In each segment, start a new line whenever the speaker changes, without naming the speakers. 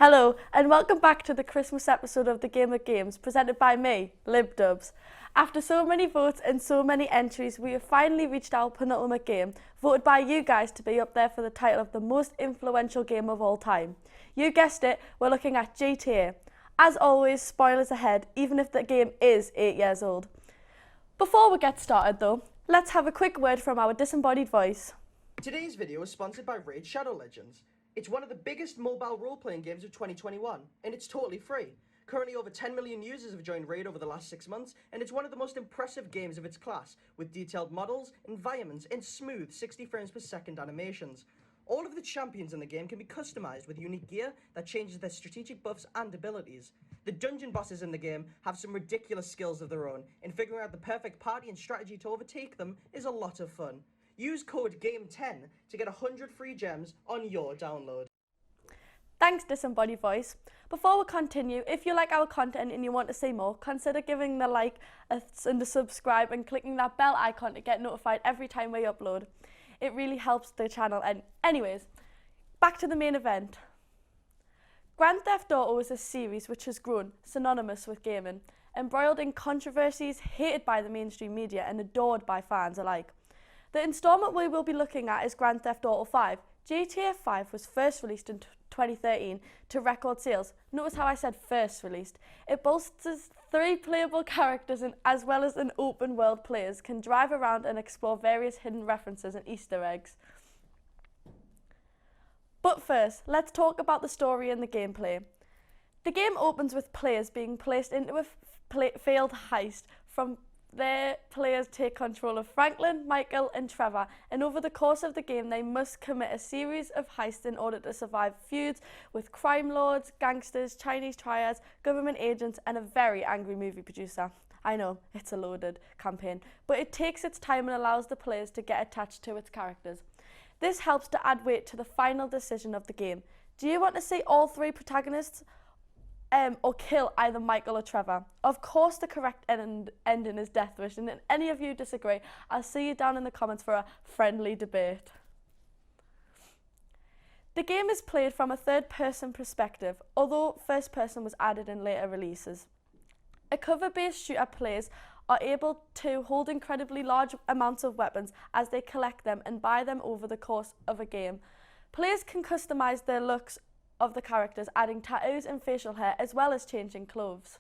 Hello and welcome back to the Christmas episode of the Game of Games presented by me, LibDubs. After so many votes and so many entries, we have finally reached our penultimate game, voted by you guys to be up there for the title of the most influential game of all time. You guessed it, we're looking at GTA. As always, spoilers ahead, even if the game is 8 years old. Before we get started though, let's have a quick word from our disembodied voice.
Today's video is sponsored by Raid Shadow Legends. It's one of the biggest mobile role-playing games of 2021, and it's totally free. Currently over 10 million users have joined Raid over the last 6 months, and it's one of the most impressive games of its class, with detailed models, environments, and smooth 60 frames per second animations. All of the champions in the game can be customized with unique gear that changes their strategic buffs and abilities. The dungeon bosses in the game have some ridiculous skills of their own, and figuring out the perfect party and strategy to overtake them is a lot of fun. Use code GAME10 to get 100 free gems on your download.
Thanks, Disembodied Voice. Before we continue, if you like our content and you want to see more, consider giving the like and the subscribe and clicking that bell icon to get notified every time we upload. It really helps the channel. And anyways, back to the main event. Grand Theft Auto is a series which has grown synonymous with gaming, embroiled in controversies, hated by the mainstream media and adored by fans alike. The instalment we will be looking at is Grand Theft Auto 5. GTA 5 was first released in 2013 to record sales. Notice how I said first released. It boasts 3 playable characters and as well as an open world players can drive around and explore various hidden references and Easter eggs. But first, let's talk about the story and the gameplay. The game opens with players being placed into a failed heist. From there, players take control of Franklin, Michael and Trevor, and over the course of the game they must commit a series of heists in order to survive feuds with crime lords, gangsters, Chinese triads, government agents and a very angry movie producer. I know, it's a loaded campaign, but it takes its time and allows the players to get attached to its characters. This helps to add weight to the final decision of the game. Do you want to see all 3 protagonists or kill either Michael or Trevor? Of course the correct ending is Death Wish, and if any of you disagree, I'll see you down in the comments for a friendly debate. The game is played from a third-person perspective, although first person was added in later releases. A cover-based shooter players are able to hold incredibly large amounts of weapons as they collect them and buy them over the course of a game. Players can customize their looks of the characters, adding tattoos and facial hair as well as changing clothes.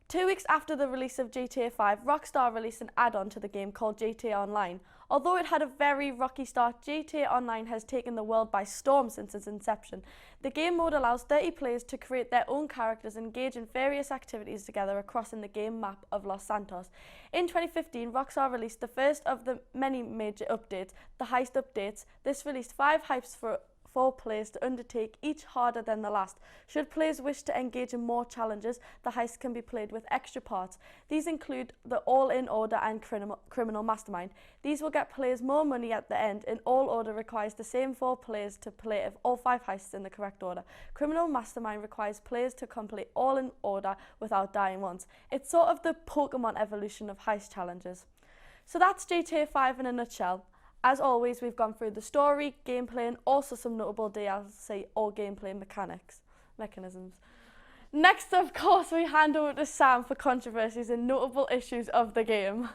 2 weeks after the release of GTA 5, Rockstar released an add-on to the game called GTA Online. Although it had a very rocky start, GTA Online has taken the world by storm since its inception. The game mode allows 30 players to create their own characters and engage in various activities together across in the game map of Los Santos. In 2015, Rockstar released the first of the many major updates, the Heist updates. This released 5 heists for 4 players to undertake, each harder than the last. Should players wish to engage in more challenges, the heist can be played with extra parts. These include the All-In Order and Criminal Mastermind. These will get players more money at the end, and All Order requires the same 4 players to play all 5 heists in the correct order. Criminal Mastermind requires players to complete All-In Order without dying once. It's sort of the Pokemon evolution of heist challenges. So that's GTA 5 in a nutshell. As always, we've gone through the story, gameplay and also some notable DLC or gameplay mechanisms. Next, of course, we hand over to Sam for controversies and notable issues of the game.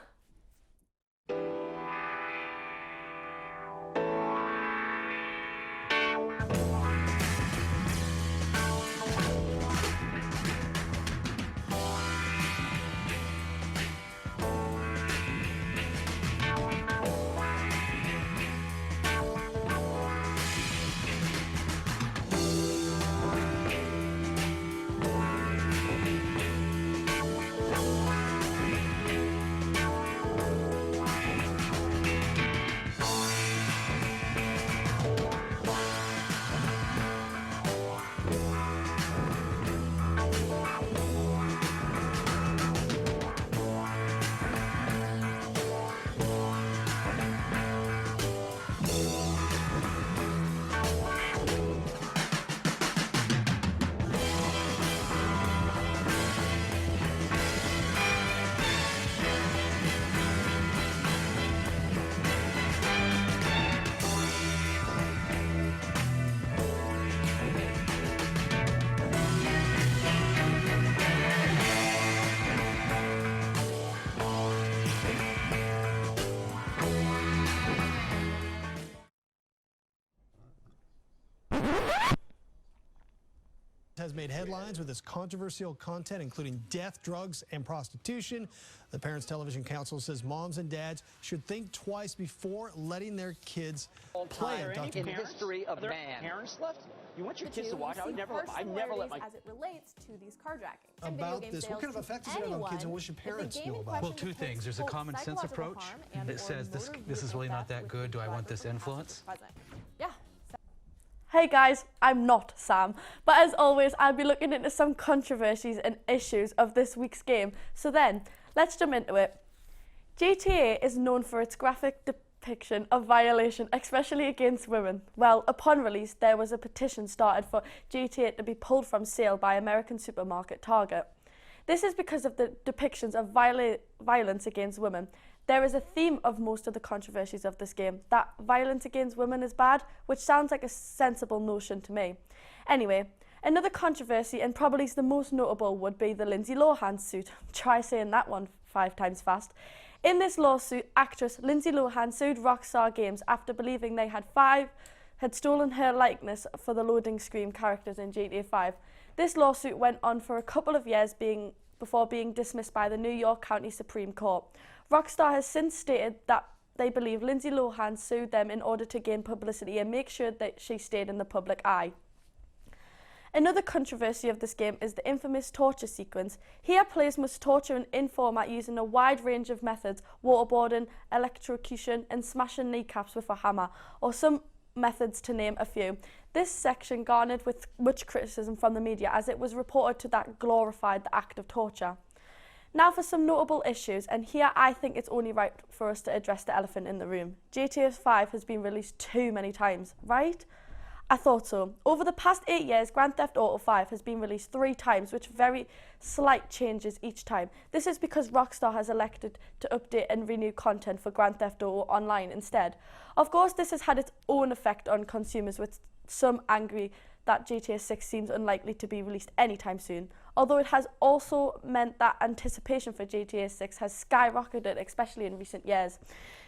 has made headlines with its controversial content, including death, drugs, and prostitution. The Parents Television Council says moms and dads should think twice before letting their kids play it.
In the history of man.
Parents left? You want your kids to watch? I never let my...
As it relates to these carjacking.
About this, what kind of effect does it have on kids, and what should parents know about it?
Well, two things. There's a common sense approach that says this is really not that good. Do I want this influence?
Yeah.
Hey guys, I'm not Sam, but as always, I'll be looking into some controversies and issues of this week's game. So then, let's jump into it. GTA is known for its graphic depiction of violation, especially against women. Well, upon release, there was a petition started for GTA to be pulled from sale by American supermarket Target. This is because of the depictions of violence against women. There is a theme of most of the controversies of this game, that violence against women is bad, which sounds like a sensible notion to me. Anyway, another controversy, and probably the most notable, would be the Lindsay Lohan suit. Try saying that one 5 times fast. In this lawsuit, actress Lindsay Lohan sued Rockstar Games after believing they had stolen her likeness for the loading screen characters in GTA 5. This lawsuit went on for a couple of years before being dismissed by the New York County Supreme Court. Rockstar has since stated that they believe Lindsay Lohan sued them in order to gain publicity and make sure that she stayed in the public eye. Another controversy of this game is the infamous torture sequence. Here, players must torture an informant using a wide range of methods: waterboarding, electrocution, and smashing kneecaps with a hammer, or some methods to name a few. This section garnered with much criticism from the media, as it was reported that glorified the act of torture. Now for some notable issues, and here I think it's only right for us to address the elephant in the room. GTA 5 has been released too many times, right? I thought so. Over the past 8 years, Grand Theft Auto 5 has been released 3 times, which very slight changes each time. This is because Rockstar has elected to update and renew content for Grand Theft Auto Online instead. Of course, this has had its own effect on consumers, with some angry that GTA 6 seems unlikely to be released anytime soon, although it has also meant that anticipation for GTA 6 has skyrocketed, especially in recent years.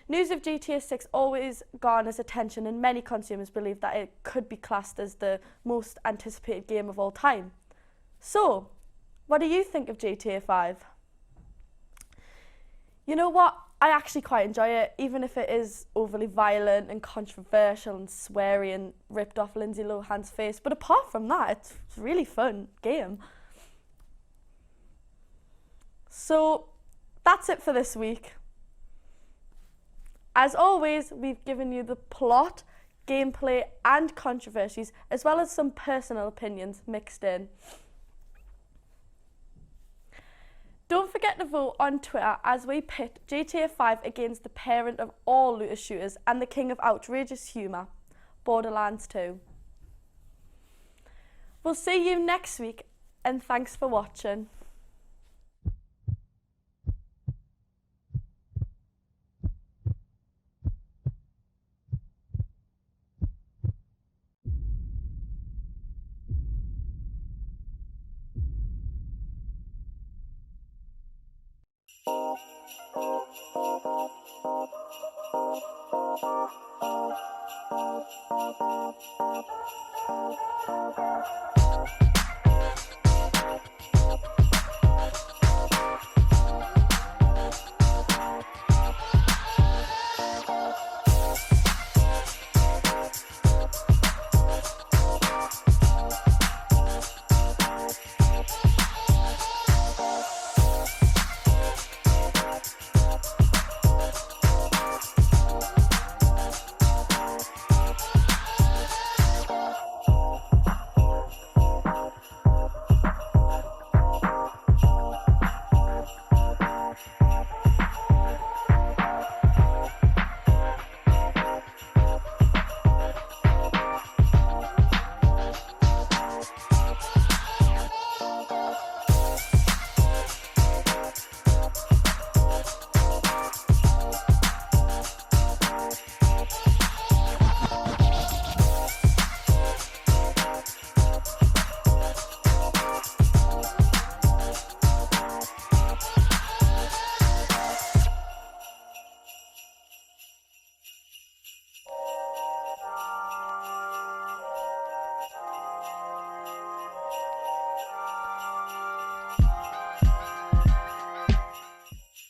News of GTA 6 always garners attention, and many consumers believe that it could be classed as the most anticipated game of all time. So, what do you think of GTA 5? You know what? I actually quite enjoy it, even if it is overly violent and controversial and sweary and ripped off Lindsay Lohan's face. But apart from that, it's a really fun game. So that's it for this week. As always, we've given you the plot, gameplay and controversies, as well as some personal opinions mixed in. Don't forget to vote on Twitter as we pit GTA 5 against the parent of all looter shooters and the king of outrageous humour, Borderlands 2. We'll see you next week, and thanks for watching.